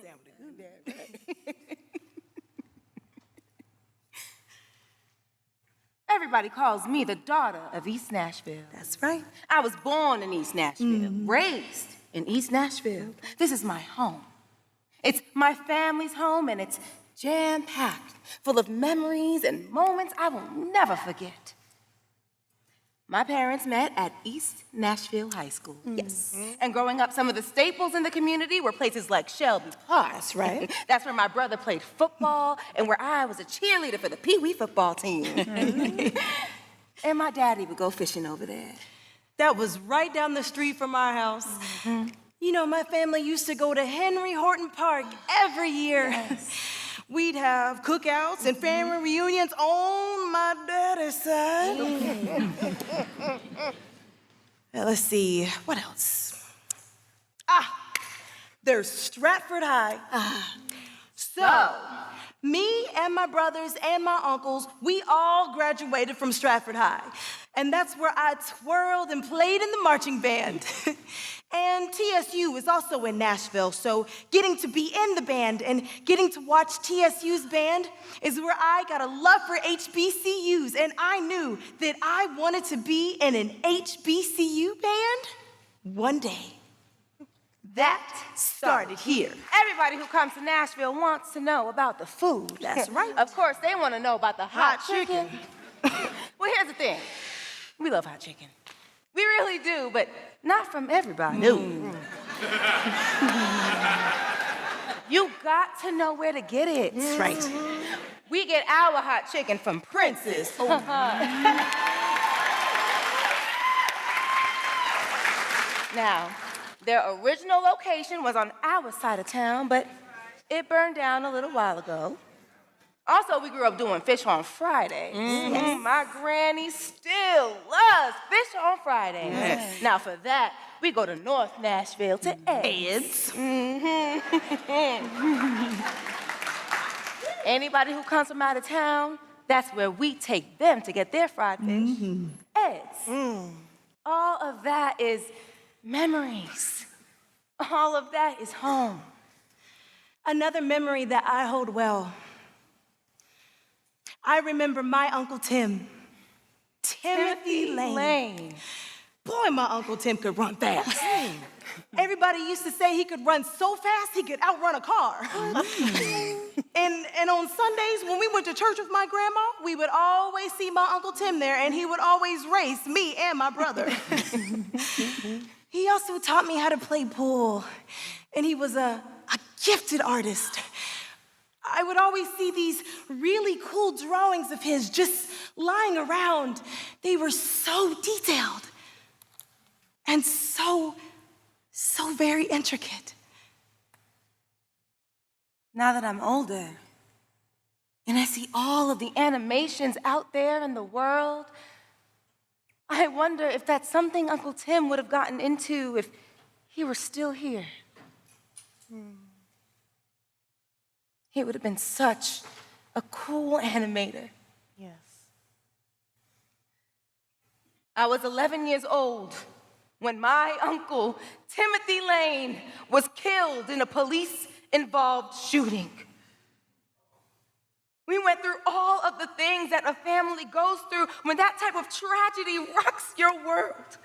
Sounded good. Right. Everybody calls me the daughter of East Nashville. That's right. I was born in East Nashville, raised in East Nashville. This is my home. It's my family's home, and it's jam-packed, full of memories and moments I will never forget. My parents met at East Nashville High School. Yes. And growing up, some of the staples in the community were places like Shelby Park. That's right. That's where my brother played football and where I was a cheerleader for the Pee Wee football team. And my daddy would go fishing over there. That was right down the street from our house. You know, my family used to go to Henry Horton Park every year. Yes. We'd have cookouts and family reunions on my daddy's side. Now, let's see, what else? There's Stratford High. So, me and my brothers and my uncles, we all graduated from Stratford High. And that's where I twirled and played in the marching band. And TSU is also in Nashville, so getting to be in the band and getting to watch TSU's band is where I got a love for HBCUs, and I knew that I wanted to be in an HBCU band one day. That started here. Everybody who comes to Nashville wants to know about the food. That's right. Of course, they want to know about the hot chicken. Well, here's the thing. We love hot chicken. We really do, but not from everybody. No. You got to know where to get it. That's right. We get our hot chicken from Prince's. Now, their original location was on our side of town, but it burned down a little while ago. Also, we grew up doing fish on Fridays. My granny still loves fish on Fridays. Yes. Now, for that, we go to North Nashville to Ed's. Anybody who comes from out of town, that's where we take them to get their fried fish. Ed's. All of that is memories. All of that is home. Another memory that I hold well. I remember my Uncle Tim. Timothy Lane. Boy, my Uncle Tim could run fast. Everybody used to say he could run so fast he could outrun a car. And on Sundays when we went to church with my grandma, we would always see my Uncle Tim there, and he would always race me and my brother. He also taught me how to play pool, and he was a gifted artist. I would always see these really cool drawings of his just lying around. They were so detailed and so very intricate. Now that I'm older, and I see all of the animations out there in the world, I wonder if that's something Uncle Tim would have gotten into if he were still here. He would have been such a cool animator. Yes. I was 11 years old when my uncle, Timothy Lane, was killed in a police-involved shooting. We went through all of the things that a family goes through when that type of tragedy rocks your world.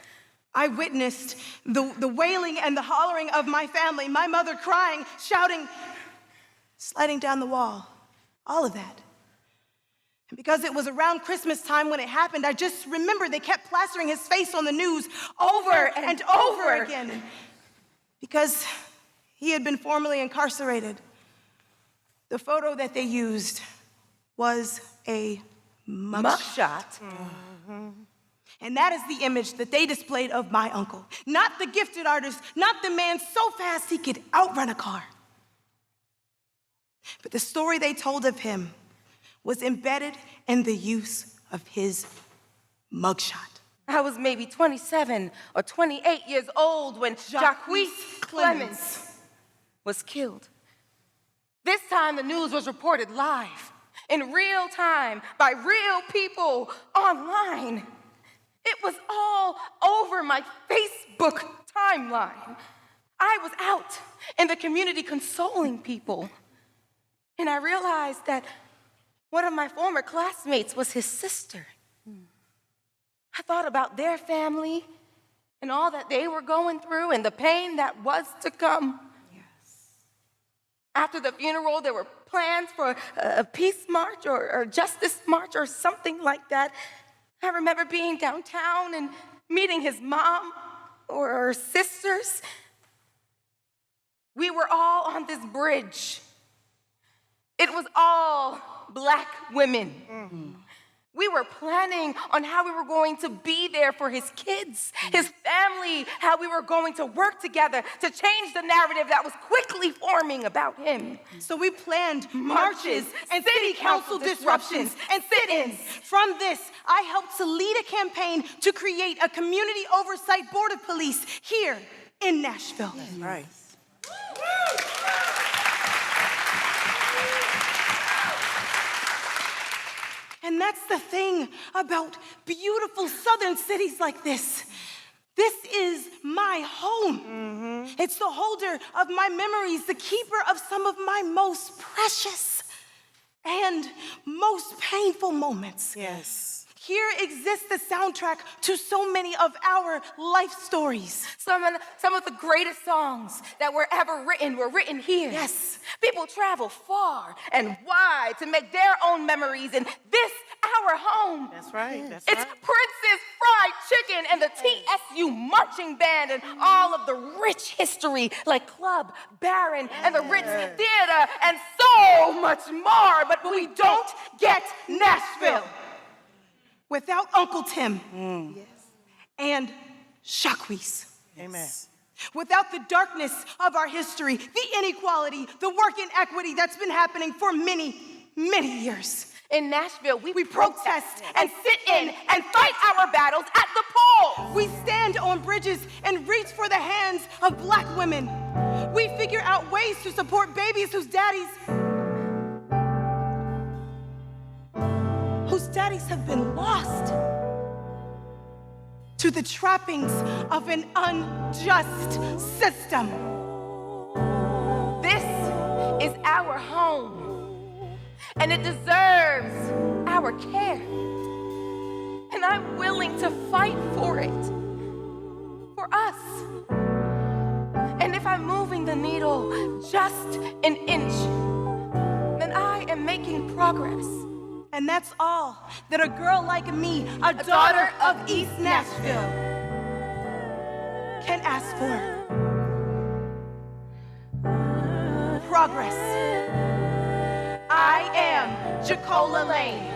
I witnessed the wailing and the hollering of my family, my mother crying, shouting, sliding down the wall, all of that. And because it was around Christmas time when it happened, I just remember they kept plastering his face on the news over and over again. Because he had been formerly incarcerated. The photo that they used was a mugshot. And that is the image that they displayed of my uncle. Not the gifted artist, not the man so fast he could outrun a car. But the story they told of him was embedded in the use of his mugshot. I was maybe 27 or 28 years old when Jacques Clemens was killed. This time the news was reported live, in real time, by real people online. It was all over my Facebook timeline. I was out in the community consoling people, and I realized that one of my former classmates was his sister. I thought about their family and all that they were going through and the pain that was to come. After the funeral, there were plans for a peace march or justice march or something like that. I remember being downtown and meeting his mom or her sisters. We were all on this bridge. It was all Black women. Mm-hmm. We were planning on how we were going to be there for his kids, his family, how we were going to work together to change the narrative that was quickly forming about him. So we planned marches and city council disruptions and sit-ins. From this, I helped to lead a campaign to create a community oversight board of police here in Nashville. That's right. And that's the thing about beautiful southern cities like this. This is my home. Mm-hmm. It's the holder of my memories, the keeper of some of my most precious and most painful moments. Yes. Here exists the soundtrack to so many of our life stories. Some of the greatest songs that were ever written were written here. Yes. People travel far and wide to make their own memories in this, our home. That's right. That's it's right. Prince's Fried Chicken and the TSU Marching Band and all of the rich history like Club, Barron, and the Ritz Theater and so much more. But we don't get Nashville without Uncle Tim and Jacquees. Amen. Without the darkness of our history, the inequality, the work inequity that's been happening for many, many years. In Nashville, we protest and sit in and fight our battles at the polls. We stand on bridges and reach for the hands of Black women. We figure out ways to support babies whose daddies have been lost to the trappings of an unjust system. This is our home, and it deserves our care. And I'm willing to fight for it, for us. And if I'm moving the needle just an inch, then I am making progress. And that's all that a girl like me, a daughter of East Nashville, can ask for. Progress. I am Gicola Lane.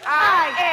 I am